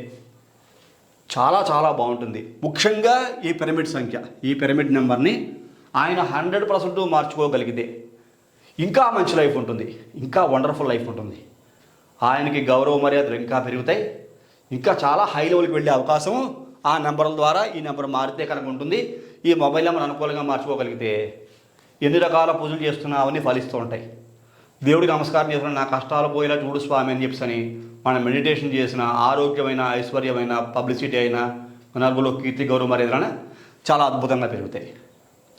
చాలా చాలా బాగుంటుంది. ముఖ్యంగా ఈ పిరమిడ్ సంఖ్య, ఈ పిరమిడ్ నెంబర్ని ఆయన 100% మార్చుకోగలిగితే ఇంకా మంచి లైఫ్ ఉంటుంది, ఇంకా వండర్ఫుల్ లైఫ్ ఉంటుంది. ఆయనకి గౌరవ మర్యాదలు ఇంకా పెరుగుతాయి, ఇంకా చాలా హై లెవెల్కి వెళ్ళే అవకాశం ఆ నెంబర్ల ద్వారా ఈ నెంబర్ మారితే కనుక ఉంటుంది. ఈ మొబైల్ నెంబర్ అనుకూలంగా మార్చుకోగలిగితే ఎన్ని రకాల పూజలు చేస్తున్నా అవన్నీ ఫలిస్తూ ఉంటాయి. దేవుడికి నమస్కారం చేసిన నా కష్టాలు పోయేలా చూడు స్వామి అని చెప్పని మనం మెడిటేషన్ చేసిన ఆరోగ్యమైన, ఐశ్వర్యమైన, పబ్లిసిటీ అయినా, నలుగురిలో కీర్తి, గౌరవ మర్యాదలైనా చాలా అద్భుతంగా పెరుగుతాయి.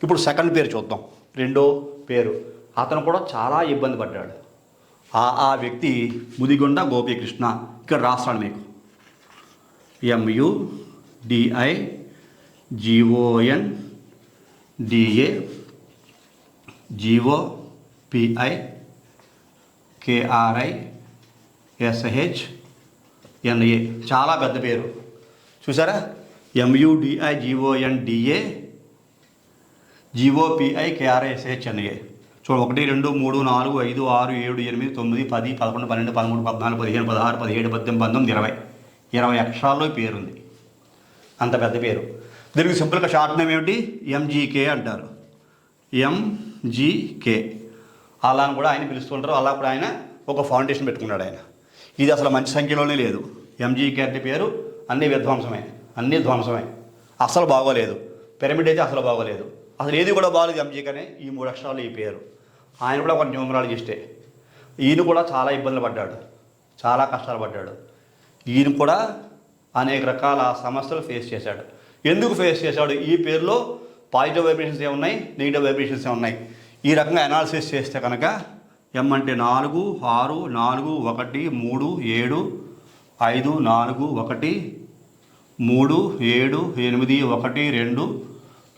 ఇప్పుడు సెకండ్ పేరు చూద్దాం. రెండో పేరు, అతను కూడా చాలా ఇబ్బంది పడ్డాడు. ఆ వ్యక్తి ముదిగొండ గోపీకృష్ణ. ఇక్కడ రాస్తాడు మీకు MUDIGONDA GOPIKRISHNA. చాలా పెద్ద పేరు చూసారా, MUDIGONDA GOPIKRISHNA. చూడు, 1 2 3 4 5 6 7 8 9 10 11 12 13 14 15 16 17 18 19 20 20 అక్షరాల్లో పేరుంది. అంత పెద్ద పేరు. దీనికి సింపుల్గా షార్ట్ నేమ్ ఏమిటి? MGK అంటారు. MGK అలా అని కూడా ఆయన పిలుస్తుంటారు. అలా కూడా ఆయన ఒక ఫౌండేషన్ పెట్టుకున్నాడు. ఆయన ఇది అసలు మంచి సంఖ్యలోనే లేదు. MGK అంటే పేరు అన్నీ విధ్వంసమే, అన్నీ ధ్వంసమే, అసలు బాగోలేదు. పిరమిడ్ అయితే అసలు బాగోలేదు, అసలు ఏది కూడా బాగోలేదు. MGK అనే ఈ 3 అక్షరాలు ఈ పేరు. ఆయన కూడా ఒక న్యూమరాలజిస్టే. ఈయన కూడా చాలా ఇబ్బందులు పడ్డాడు, చాలా కష్టాలు పడ్డాడు. ఈయన కూడా అనేక రకాల సమస్యలు ఫేస్ చేశాడు. ఎందుకు ఫేస్ చేశాడు? ఈ పేరులో పాజిటివ్ వైబ్రేషన్స్ ఏమున్నాయి, నెగిటివ్ వైబ్రేషన్స్ ఏమున్నాయి. ఈ రకంగా అనాలిసిస్ చేస్తే కనుక M అంటే 4 6 4 1 3 7 5 4 1 3 7 8 1 2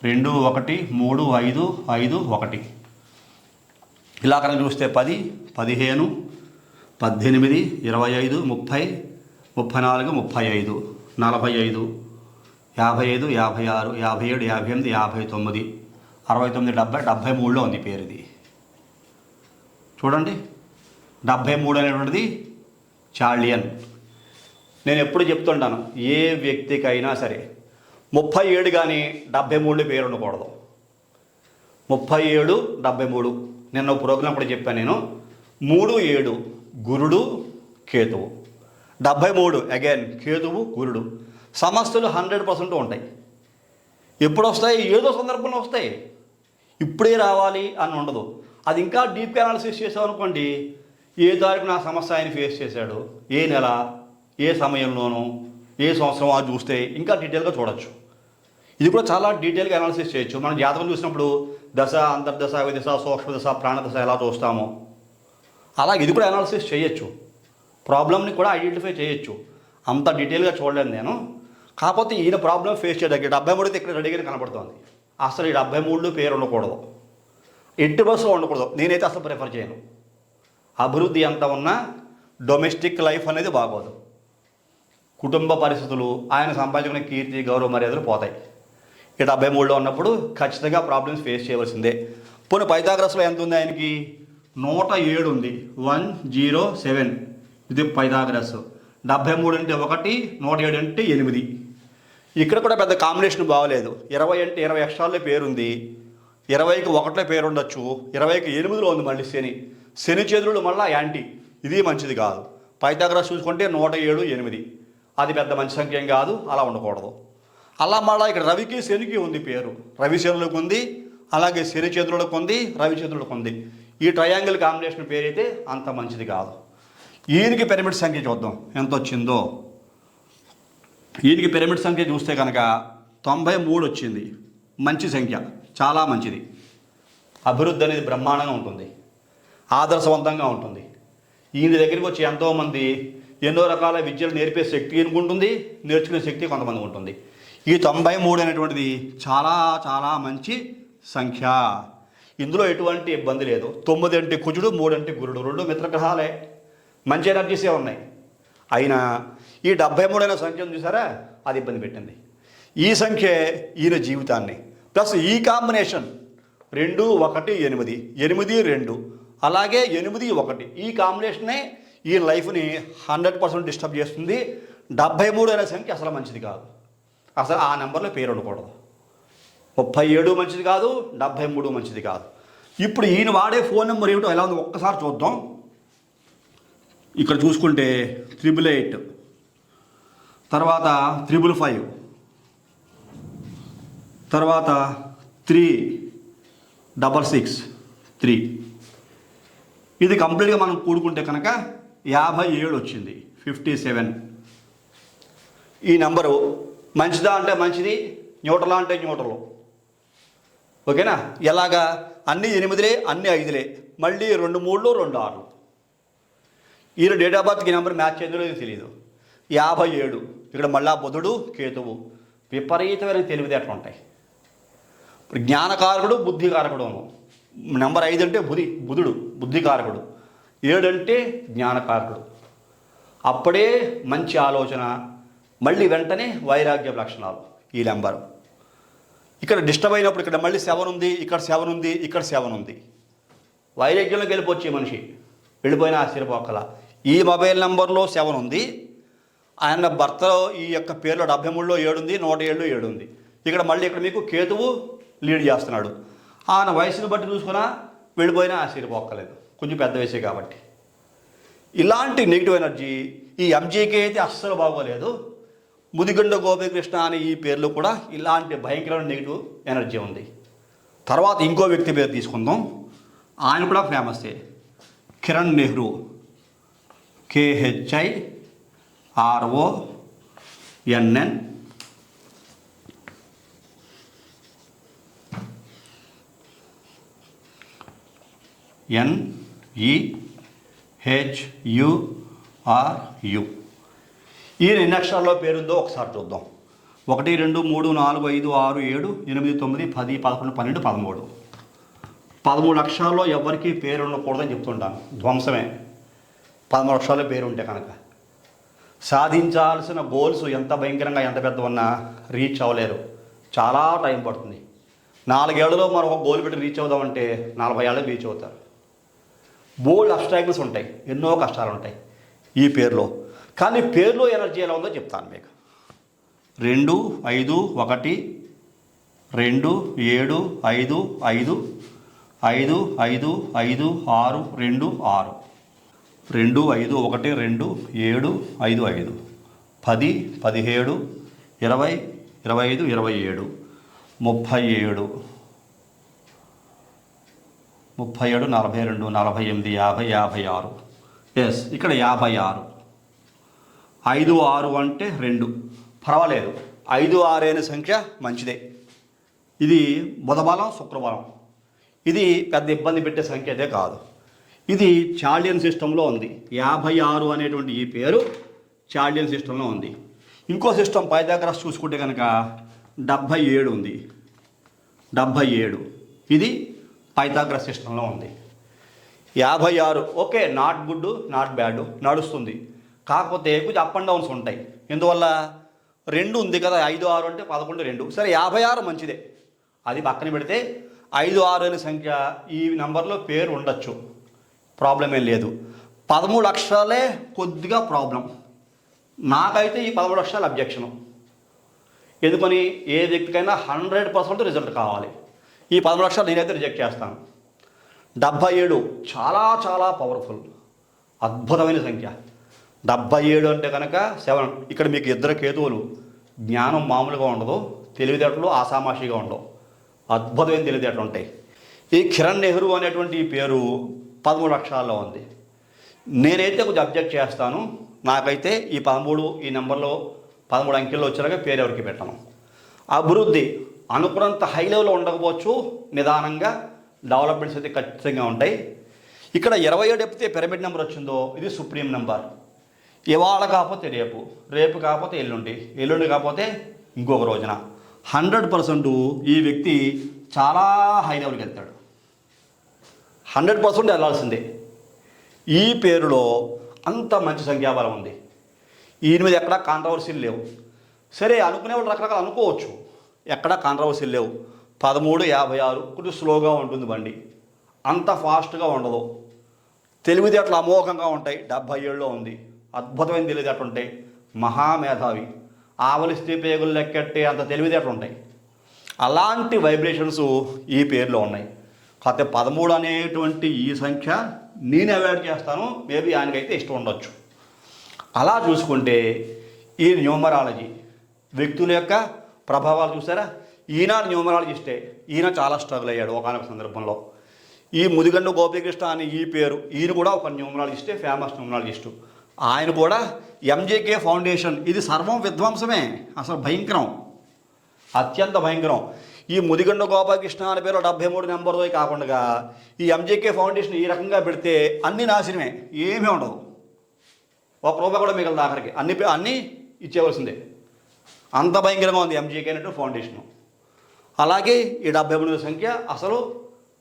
2 1 3 5 5 1. ఇలా కనుక చూస్తే 10 15 18 25 30 34 35 45 55 56 57 58 59 69 70 73లో ఉంది పేరు. ఇది చూడండి, 73 అనేటువంటిది చార్లియన్. నేను ఎప్పుడు చెప్తుంటాను, ఏ వ్యక్తికైనా సరే 37 కానీ 73 పేరు ఉండకూడదు. 37 73 నిన్న ప్రోగ్రాం కూడా చెప్పాను నేను. 3 7 గురుడు కేతువు, 73 అగైన్ కేతువు గురుడు. సమస్యలు 100% ఉంటాయి. ఎప్పుడు వస్తాయి? ఏదో సందర్భంలో వస్తాయి. ఇప్పుడే రావాలి అని ఉండదు. అది ఇంకా డీప్గా అనాలిసిస్ చేసాం అనుకోండి, ఏ తారీఖు నా సమస్య ఆయన ఫేస్ చేశాడు, ఏ నెల, ఏ సమయంలోనూ, ఏ సంవత్సరం అది చూస్తే ఇంకా డీటెయిల్గా చూడొచ్చు. ఇది కూడా చాలా డీటెయిల్గా అనాలిసిస్ చేయొచ్చు. మనం జాతకం చూసినప్పుడు దశ, అంతర్దశ, విదశ, సూక్ష్మదశ, ప్రాణదశ ఎలా చూస్తామో అలాగే ఇది కూడా అనాలిసిస్ చేయొచ్చు. ప్రాబ్లమ్ని కూడా ఐడెంటిఫై చేయొచ్చు. అంత డీటెయిల్గా చూడలేను నేను. కాకపోతే ఈయన ప్రాబ్లం ఫేస్ చేయడానికి 73 అయితే ఇక్కడ రెడీగానే కనపడుతుంది. అసలు ఈ 73 పేరు ఉండకూడదు, ఎట్టి బస్సులో ఉండకూడదు. నేనైతే అసలు ప్రిఫర్ చేయను. అభివృద్ధి ఎంత ఉన్నా డొమెస్టిక్ లైఫ్ అనేది బాగోదు. కుటుంబ పరిస్థితులు, ఆయన సంపాదించుకునే కీర్తి, గౌరవ మర్యాదలు పోతాయి. ఈ 73లో ఉన్నప్పుడు ఖచ్చితంగా ప్రాబ్లమ్స్ ఫేస్ చేయవలసిందే. పోనీ పైథాగరస్లో ఎంత ఉంది? ఆయనకి 107 ఉంది, 107. ఇది పైథాగరస్. 73 అంటే 1, 107 అంటే 8. ఇక్కడ కూడా పెద్ద కాంబినేషన్ బాగోలేదు. 20 అంటే 20 అక్షరాల్లో పేరుంది. 20కి 1లో పేరు ఉండొచ్చు, 20కి 8లో ఉంది. మళ్ళీ శని చేతులు మళ్ళీ యాంటీ, ఇది మంచిది కాదు. పైథాగరస్ చూసుకుంటే 107 8, అది పెద్ద మంచి సంఖ్య ఏం కాదు, అలా ఉండకూడదు. అలా మళ్ళీ ఇక్కడ రవికి శనికి ఉంది పేరు. రవి చేతులకు ఉంది, అలాగే శని చేతులకు ఉంది, రవి చేతులకు ఉంది. ఈ ట్రయాంగిల్ కాంబినేషన్ పేరు అయితే అంత మంచిది కాదు. ఈయనకి పిరమిడ్ సంఖ్య చూద్దాం ఎంత వచ్చిందో. ఈయనకి పిరమిడ్ సంఖ్య చూస్తే కనుక 93 వచ్చింది. మంచి సంఖ్య, చాలా మంచిది. అభివృద్ధి అనేది బ్రహ్మాండంగా ఉంటుంది, ఆదర్శవంతంగా ఉంటుంది. ఈయన దగ్గరికి వచ్చి ఎంతోమంది ఎన్నో రకాల విద్యలు నేర్పే శక్తి ఉంటుంది, నేర్చుకునే శక్తి కొంతమందికి ఉంటుంది. ఈ 93 అనేటువంటిది చాలా చాలా మంచి సంఖ్య. ఇందులో ఎటువంటి ఇబ్బంది లేదు. 9 అంటే కుజుడు, 3 అంటే గురుడు, 2 మిత్రగ్రహాలే, మంచి ఎనర్జీసే ఉన్నాయి. అయినా ఈ 73 అనే సంఖ్యను చూసారా, అది ఇబ్బంది పెట్టింది. ఈ సంఖ్య ఈయన జీవితాన్ని ప్లస్ ఈ కాంబినేషన్ 2, 1, 8, 8, 2 అలాగే 8, 1 ఈ కాంబినేషనే ఈ లైఫ్ని 100% డిస్టర్బ్ చేస్తుంది. 73 అనే సంఖ్య అసలు మంచిది కాదు. అసలు ఆ నెంబర్లో పేరు ఉండకూడదు. 37 మంచిది కాదు, 73 మంచిది కాదు. ఇప్పుడు ఈయన వాడే ఫోన్ నెంబర్ ఏమిటో ఎలా ఉందో ఒక్కసారి చూద్దాం. ఇక్కడ చూసుకుంటే 888, తర్వాత 555, తర్వాత 3663. ఇది కంప్లీట్గా మనం కూడుకుంటే కనుక 57 వచ్చింది, 57. ఈ నెంబరు మంచిదా అంటే మంచిది, న్యూట్రలా అంటే న్యూట్రల్. ఓకేనా? ఎలాగా? అన్నీ 8లే, అన్నీ 5లే, మళ్ళీ 2 3లు 2 6లు. ఈయన డేట్ ఆఫ్ బర్త్కి నెంబర్ మ్యాచ్ చేయిందో తెలియదు. 57 ఇక్కడ మళ్ళా బుధుడు కేతువు, విపరీతమైన తెలివితేటలు ఉంటాయి. ఇప్పుడు జ్ఞానకారకుడు, బుద్ధికారకుడును. నెంబర్ 5 అంటే బుధుడు బుద్ధికారకుడు, 7 అంటే జ్ఞానకారకుడు. అప్పుడే మంచి ఆలోచన, మళ్ళీ వెంటనే వైరాగ్య లక్షణాలు ఈ నెంబరు. ఇక్కడ డిస్టర్బ్ అయినప్పుడు ఇక్కడ మళ్ళీ 7 ఉంది, ఇక్కడ 7 ఉంది, ఇక్కడ 7 ఉంది. వైరాగ్యంలోకి వెళ్ళిపోవచ్చు ఈ మనిషి, వెళ్ళిపోయిన ఆశ్చర్యపోకల. ఈ మొబైల్ నెంబర్లో 7 ఉంది, ఆయన భర్తలో ఈ యొక్క పేరులో 73లో 7 ఉంది, 107లో 7 ఉంది. ఇక్కడ మళ్ళీ ఇక్కడ మీకు కేతువు లీడ్ చేస్తున్నాడు. ఆయన వయసును బట్టి చూసుకున్నా వెళ్ళిపోయినా ఆశ్చర్యపోక్కలేదు, కొంచెం పెద్ద వయసే కాబట్టి. ఇలాంటి నెగిటివ్ ఎనర్జీ ఈ ఎంజీకే అయితే అస్సలు బాగోలేదు. ముదిగొండ గోపీకృష్ణ అనే ఈ పేర్లు కూడా ఇలాంటి భయంకరమైన నెగిటివ్ ఎనర్జీ ఉంది. తర్వాత ఇంకో వ్యక్తి పేరు తీసుకుందాం, ఆయన కూడా ఫేమస్సే, కిరణ్ నెహ్రూ, KHIRONN. NEHURU. ఈయన ఎన్ని అక్షరాల్లో పేరుందో ఒకసారి చూద్దాం. 1 2 3 4 5 6 7 8 9 10 11 12 13. 13 అక్షరాల్లో ఎవరికి పేరు ఉండకూడదని చెప్తుంటాను, ధ్వంసమే. 13 అక్షరాల్లో పేరు ఉంటే కనుక సాధించాల్సిన గోల్స్ ఎంత భయంకరంగా ఎంత పెద్ద ఉన్నా రీచ్ అవ్వలేరు, చాలా టైం పడుతుంది. 4 ఏళ్లలో మనం ఒక గోల్ పెట్టి రీచ్ అవుదామంటే 40 ఏళ్ళకి రీచ్ అవుతారు. బోల్డ్ అబ్స్ట్రాక్ట్స్ ఉంటాయి, ఎన్నో కష్టాలు ఉంటాయి ఈ పేరులో. కానీ పేరులో ఎనర్జీ ఎలా ఉందో చెప్తాను మీకు. 2 5 1 2 7 5 5 5 5 5 6 2 6 2 5 1 2 7 5 5 10 17 20 25 27 37 42 48 50 56. ఎస్, ఇక్కడ 56. 5 6 అంటే 2, పర్వాలేదు. 5 6 అనే సంఖ్య మంచిదే. ఇది బుధబలం శుక్రబలం, ఇది పెద్ద ఇబ్బంది పెట్టే సంఖ్య అయితే కాదు. ఇది చాల్డియన్ సిస్టంలో ఉంది. 56 అనేటువంటి ఈ పేరు చాల్డియన్ సిస్టంలో ఉంది. ఇంకో సిస్టమ్ పైథాగరస్ చూసుకుంటే కనుక 77 ఉంది. 77 ఇది పైథాగరస్ సిస్టంలో ఉంది. 56 okay, not good not bad, నడుస్తుంది. కాకపోతే కొంచెం అప్ అండ్ డౌన్స్ ఉంటాయి. ఎందువల్ల? 2 ఉంది కదా, 5 6 అంటే 11 2. సరే 56 మంచిదే, అది పక్కన పెడితే 5 6 అనే సంఖ్య ఈ నెంబర్లో పేరు ఉండొచ్చు, ప్రాబ్లం ఏం లేదు. 13 అక్షరాలే కొద్దిగా ప్రాబ్లం. నాకైతే ఈ 13 అక్షరాలు అబ్జెక్షను. ఎందుకని? ఏ వ్యక్తికైనా 100% రిజల్ట్ కావాలి. ఈ 13 అక్షరాలు నేనైతే రిజెక్ట్ చేస్తాను. 77 చాలా చాలా పవర్ఫుల్, అద్భుతమైన సంఖ్య. 77 అంటే కనుక 7. ఇక్కడ మీకు 2 కేతువులు, జ్ఞానం మామూలుగా ఉండదు, తెలివితేటలు ఆసామాషిగా ఉండవు, అద్భుతమైన తెలివితేటలు ఉంటాయి. ఈ కిరణ్ నెహ్రూ అనేటువంటి ఈ పేరు 13 అక్షరాల్లో ఉంది. నేనైతే కొంచెం అబ్జెక్ట్ చేస్తాను. నాకైతే ఈ 13 ఈ నెంబర్లో 13 అంకెల్లో వచ్చేలాగా పేరు ఎవరికి పెట్టను. అభివృద్ధి అనుకున్నంత హై లెవెల్లో ఉండకపోవచ్చు, నిదానంగా డెవలప్మెంట్స్ అయితే ఖచ్చితంగా ఉంటాయి. ఇక్కడ 27 ఎప్పితే పిరమిడ్ నెంబర్ వచ్చిందో ఇది సుప్రీం నెంబర్. ఇవాళ కాకపోతే రేపు, రేపు కాకపోతే ఎల్లుండి, ఎల్లుండి కాకపోతే ఇంకొక రోజున 100% ఈ వ్యక్తి చాలా హై లెవెల్కి వెళ్తాడు. 100% వెళ్ళాల్సిందే. ఈ పేరులో అంత మంచి సంఖ్యాబలం ఉంది. ఈయన మీద ఎక్కడా కాంట్రవర్సీలు లేవు. సరే, అనుకునే వాళ్ళు రకరకాలు అనుకోవచ్చు, ఎక్కడా కాంట్రవర్సీలు లేవు. 13:56 కొంచెం స్లోగా ఉంటుంది బండి, అంత ఫాస్ట్గా ఉండదు. తెలివితేటలు అమోఘంగా ఉంటాయి. 77లో ఉంది, అద్భుతమైన తెలివితేటలు ఉంటాయి. మహామేధావి, ఆవలిస్తే పేగులు లెక్కెట్టే అంత తెలివితేటలు ఉంటాయి. అలాంటి వైబ్రేషన్స్ ఈ పేరులో ఉన్నాయి. కాకపోతే 13 అనేటువంటి ఈ సంఖ్య నేను అవాయిడ్ చేస్తాను. మేబీ ఆయనకైతే ఇష్టం ఉండొచ్చు. అలా చూసుకుంటే ఈ న్యూమరాలజీ వ్యక్తుల యొక్క ప్రభావాలు చూసారా. ఈయన న్యూమరాలజిస్టే. ఈయన చాలా స్ట్రగుల్ అయ్యాడు ఒకనొక సందర్భంలో. ఈ ముదిగండు గోపీకృష్ణ అని ఈ పేరు, ఈయన కూడా ఒక న్యూమరాలజిస్టే, ఫేమస్ న్యూమరాలజిస్టు. ఆయన కూడా ఎంజేకే ఫౌండేషన్, ఇది సర్వం విధ్వంసమే, అసలు భయంకరం, అత్యంత భయంకరం. ఈ ముదిగండ గోపాలకృష్ణ అనే పేరు 73 నెంబర్తో కాకుండా ఈ ఎంజేకే ఫౌండేషన్ ఈ రకంగా పెడితే అన్ని నాశనమే, ఏమీ ఉండదు. ఒక రూపాయి కూడా మిగలదు, ఆఖరికి అన్నీ ఇచ్చేవలసిందే. అంత భయంకరంగా ఉంది ఎంజేకే అనేటువంటి ఫౌండేషను. అలాగే ఈ 73 సంఖ్య అసలు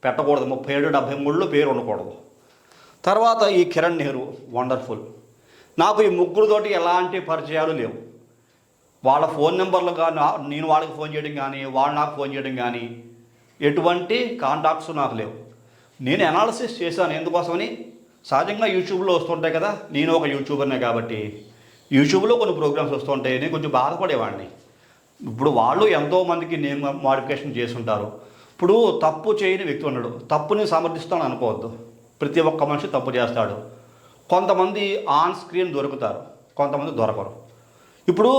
పెట్టకూడదు. 37-73లో పేరు ఉండకూడదు. తర్వాత ఈ కిరణ్ నెహ్రూ, వండర్ఫుల్. నాకు ఈ ముగ్గురుతోటి ఎలాంటి పరిచయాలు లేవు. వాళ్ళ ఫోన్ నెంబర్లు కానీ, నేను వాళ్ళకి ఫోన్ చేయడం కానీ, వాళ్ళు నాకు ఫోన్ చేయడం కానీ, ఎటువంటి కాంటాక్ట్స్ నాకు లేవు. నేను అనాలిసిస్ చేశాను ఎందుకోసమని. సహజంగా యూట్యూబ్లో వస్తుంటాయి కదా, నేను ఒక యూట్యూబర్నే కాబట్టి యూట్యూబ్లో కొన్ని ప్రోగ్రామ్స్ వస్తుంటాయి. నేను కొంచెం బాధపడేవాడిని. ఇప్పుడు వాళ్ళు ఎంతోమందికి నేమ్ మోడిఫికేషన్ చేస్తుంటారు. ఇప్పుడు తప్పు చేయని వ్యక్తి ఉన్నాడు, తప్పుని సమర్థిస్తాను అనుకోవద్దు. ప్రతి ఒక్క మనిషి తప్పు చేస్తాడు. కొంతమంది ఆన్ స్క్రీన్ దొరుకుతారు, కొంతమంది దొరకరు. ఇప్పుడు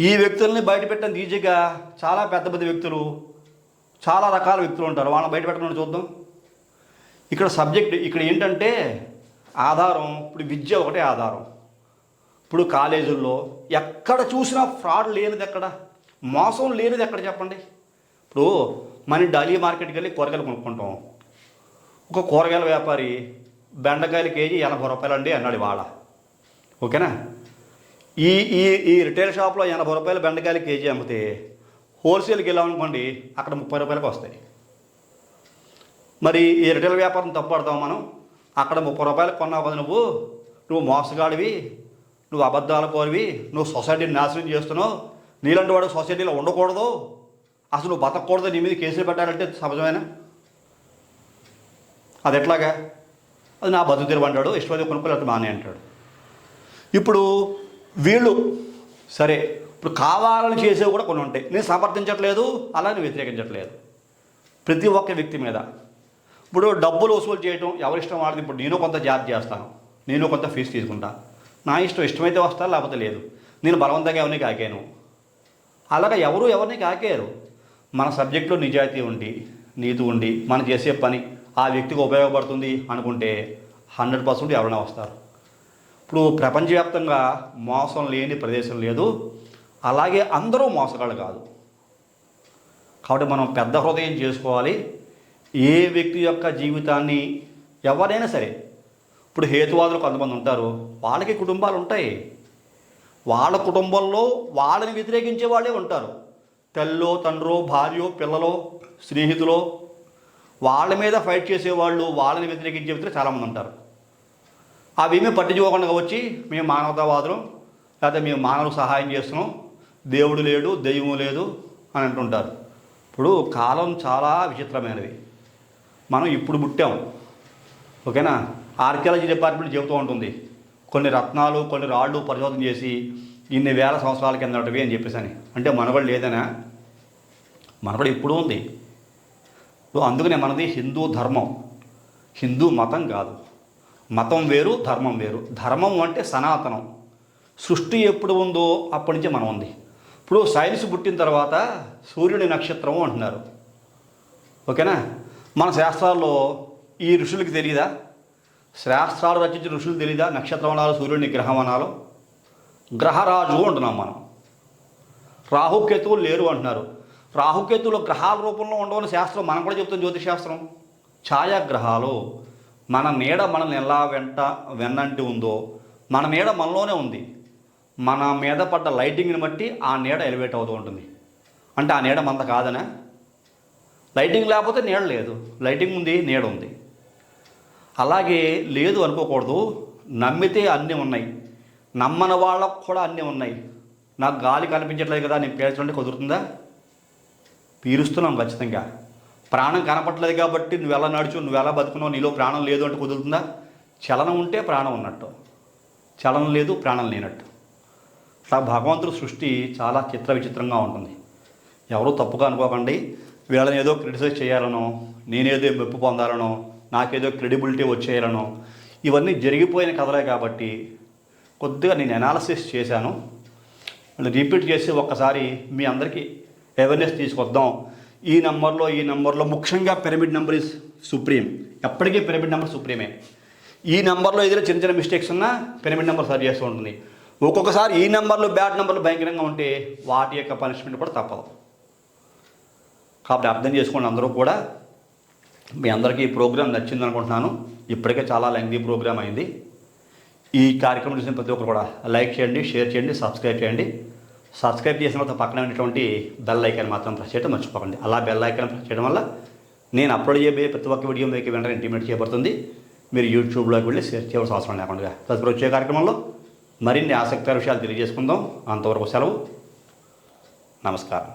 ఈ వ్యక్తుల్ని బయట పెట్టడానికి ఈజీగా చాలా పెద్ద పెద్ద వ్యక్తులు, చాలా రకాల వ్యక్తులు ఉంటారు, వాళ్ళని బయట పెట్టమని చూద్దాం. ఇక్కడ సబ్జెక్ట్ ఇక్కడ ఏంటంటే ఆధారం. ఇప్పుడు విద్య ఒకటే ఆధారం. ఇప్పుడు కాలేజీల్లో ఎక్కడ చూసినా ఫ్రాడ్ లేనిది ఎక్కడ, మోసం లేనిది ఎక్కడ చెప్పండి. ఇప్పుడు మన ఢిల్లీ మార్కెట్కి వెళ్ళి కూరగాయలు కొనుక్కుంటాం. ఒక కూరగాయల వ్యాపారి బెండకాయలు కేజీ 80 రూపాయలు అండి అన్నాడు ఇవాళ. ఓకేనా. ఈ ఈ ఈ రిటైల్ షాప్లో 80 రూపాయలు బెండకాయలు కేజీ అమ్మితే హోల్సేల్కి వెళ్ళామనుకోండి అక్కడ 30 రూపాయలకు వస్తాయి. మరి ఈ రిటైల్ వ్యాపారం తప్పుపడతాం మనం. అక్కడ 30 రూపాయలకు కొన్నావు కదా నువ్వు మోసగాడివి, నువ్వు అబద్ధాల కోరివి, నువ్వు సొసైటీని నాశనం చేస్తున్నావు, నీలాంటి వాడు సొసైటీలో ఉండకూడదు, అసలు నువ్వు బతకూడదు, నీ మీద కేసులు పెట్టాలంటే సహజమేనా? అది ఎట్లాగా? అది నా బతుకు తెరువు అంటాడు, ఇష్టపడి కొనుక్కోలేదు మానే అంటాడు. ఇప్పుడు వీళ్ళు సరే, ఇప్పుడు కావాలని చేసేవి కూడా కొన్ని ఉంటాయి. నేను సమర్థించట్లేదు, అలాగే వ్యతిరేకించట్లేదు. ప్రతి ఒక్క వ్యక్తి మీద ఇప్పుడు డబ్బులు వసూలు చేయటం ఎవరిష్టం వాళ్ళది. ఇప్పుడు నేను కొంత జాబ్ చేస్తాను, నేను కొంత ఫీజు తీసుకుంటా, నా ఇష్టమైతే వస్తారు, లేకపోతే లేదు. నేను బలవంతంగా ఎవరిని కాకాను, అలాగా ఎవరు ఎవరిని కాకారు. మన సబ్జెక్టులో నిజాయితీ ఉండి, నీతి ఉండి, మనం చేసే పని ఆ వ్యక్తికి ఉపయోగపడుతుంది అనుకుంటే 100% ఎవరైనా వస్తారు. ఇప్పుడు ప్రపంచవ్యాప్తంగా మోసం లేని ప్రదేశం లేదు, అలాగే అందరూ మోసగాళ్ళు కాదు. కాబట్టి మనం పెద్ద హృదయం చేసుకోవాలి. ఏ వ్యక్తి యొక్క జీవితాన్ని ఎవరైనా సరే, ఇప్పుడు హేతువాదులు కొంతమంది ఉంటారు, వాళ్ళకి కుటుంబాలు ఉంటాయి, వాళ్ళ కుటుంబంలో వాళ్ళని వ్యతిరేకించే వాళ్ళే ఉంటారు. తల్లో తండ్రో భార్యో పిల్లలో స్నేహితులో వాళ్ళ మీద ఫైట్ చేసేవాళ్ళు, వాళ్ళని వ్యతిరేకించే వ్యక్తులు చాలామంది ఉంటారు. అవేమీ పట్టించుకోకుండా వచ్చి మేము మానవతావాదులం, లేకపోతే మేము మానవులకు సహాయం చేస్తున్నాం, దేవుడు లేడు దెయ్యం లేదు అని అంటుంటారు. ఇప్పుడు కాలం చాలా విచిత్రమైనది. మనం ఇప్పుడు పుట్టాం, ఓకేనా. ఆర్కియాలజీ డిపార్ట్మెంట్ చెబుతూ ఉంటుంది కొన్ని రత్నాలు కొన్ని రాళ్ళు పరిశోధన చేసి ఇన్ని వేల సంవత్సరాల కిందటవి అని చెప్పేసి అని. అంటే మనబడి లేదనా? మనబడి ఇప్పుడు ఉంది. అందుకనే మనది హిందూ ధర్మం, హిందూ మతం కాదు. మతం వేరు, ధర్మం వేరు. ధర్మం అంటే సనాతనం, సృష్టి ఎప్పుడు ఉందో అప్పటి నుంచి మనం ఉంది. ఇప్పుడు సైన్స్ పుట్టిన తర్వాత సూర్యుని నక్షత్రము అంటున్నారు, ఓకేనా. మన శాస్త్రాల్లో ఈ ఋషులకి తెలియదా? శాస్త్రాలు రచించిన ఋషులు తెలియదా నక్షత్రం అనాలో సూర్యుడిని గ్రహం అనాలో? గ్రహరాజు అంటున్నాం మనం. రాహుకేతువులు లేరు అంటున్నారు. రాహుకేతువులు గ్రహాల రూపంలో ఉండవని శాస్త్రం మనం కూడా చెప్తుంది, జ్యోతిష్ శాస్త్రం. ఛాయాగ్రహాలు, మన నీడ మనల్ని ఎలా వెన్నంటి ఉందో, మన నీడ మనలోనే ఉంది. మన మీద పడ్డ లైటింగ్ని బట్టి ఆ నీడ ఎలివేట్ అవుతూ ఉంటుంది. అంటే ఆ నీడ మనది కాదనా? లైటింగ్ లేకపోతే నీడ లేదు, లైటింగ్ ఉంది, నీడ ఉంది. అలాగే లేదు అనుకోకూడదు. నమ్మితే అన్నీ ఉన్నాయి, నమ్మని వాళ్ళకు కూడా అన్నీ ఉన్నాయి. నాకు గాలి కనిపించట్లేదు కదా, నేను పీల్చుకుంటే కుదురుతుందా? పీలుస్తున్నాం ఖచ్చితంగా. ప్రాణం కనపట్లేదు కాబట్టి నువ్వు ఎలా నడుచు, నువ్వు ఎలా బతుకున్నావు, నీలో ప్రాణం లేదు అంటే కుదురుతుందా? చలనం ఉంటే ప్రాణం ఉన్నట్టు, చలనం లేదు ప్రాణం లేనట్టు. అట్లా భగవంతుడి సృష్టి చాలా చిత్ర విచిత్రంగా ఉంటుంది. ఎవరూ తప్పుగా అనుకోకండి. వీళ్ళని ఏదో క్రిటిసైజ్ చేయాలనో, నేనేదో మెప్పు పొందాలనో, నాకేదో క్రెడిబిలిటీ వచ్చేయాలనో, ఇవన్నీ జరిగిపోయిన కథలే కాబట్టి కొద్దిగా నేను అనాలిసిస్ చేశాను. రిపీట్ చేసి ఒక్కసారి మీ అందరికీ అవేర్నెస్ తీసుకొద్దాం. ఈ నెంబర్లో ముఖ్యంగా పిరమిడ్ నెంబర్ ఈజ్ సుప్రీం. ఎప్పటికీ పిరమిడ్ నెంబర్ సుప్రీమే. ఈ నెంబర్లో ఏదైనా చిన్న చిన్న మిస్టేక్స్ ఉన్నా పిరమిడ్ నెంబర్ సరి చేస్తూ ఉంటుంది. ఒక్కొక్కసారి ఈ నెంబర్లు బ్యాడ్ నెంబర్లు భయంకరంగా ఉంటే వాటి యొక్క పనిష్మెంట్ కూడా తప్పదు. కాబట్టి అర్థం చేసుకోండి అందరూ కూడా. మీ అందరికీ ఈ ప్రోగ్రాం నచ్చింది అనుకుంటున్నాను. ఇప్పటికే చాలా లెంగ్తీ ప్రోగ్రామ్ అయింది. ఈ కార్యక్రమం చూసిన ప్రతి ఒక్కరు కూడా లైక్ చేయండి, షేర్ చేయండి, సబ్స్క్రైబ్ చేయండి. సబ్స్క్రైబ్ చేసిన తర్వాత పక్కన ఉన్నటువంటి బెల్ ఐకాన్ మాత్రం ప్రెస్ చేయడం మర్చిపోకండి. అలా బెల్ ఐకాన్ ప్రెస్ చేయడం వల్ల నేను అప్లోడ్ చేయబోయే ప్రతి ఒక్క వీడియో మీకు వెంటనే ఇంటిమేట్ చేయబడుతుంది. మీరు యూట్యూబ్లోకి వెళ్ళి షేర్ చేయవలసిన అవసరం లేకుండా తదుపరి వచ్చే కార్యక్రమంలో మరిన్ని ఆసక్తికర విషయాలు తెలియజేసుకుందాం. అంతవరకు సెలవు. నమస్కారం.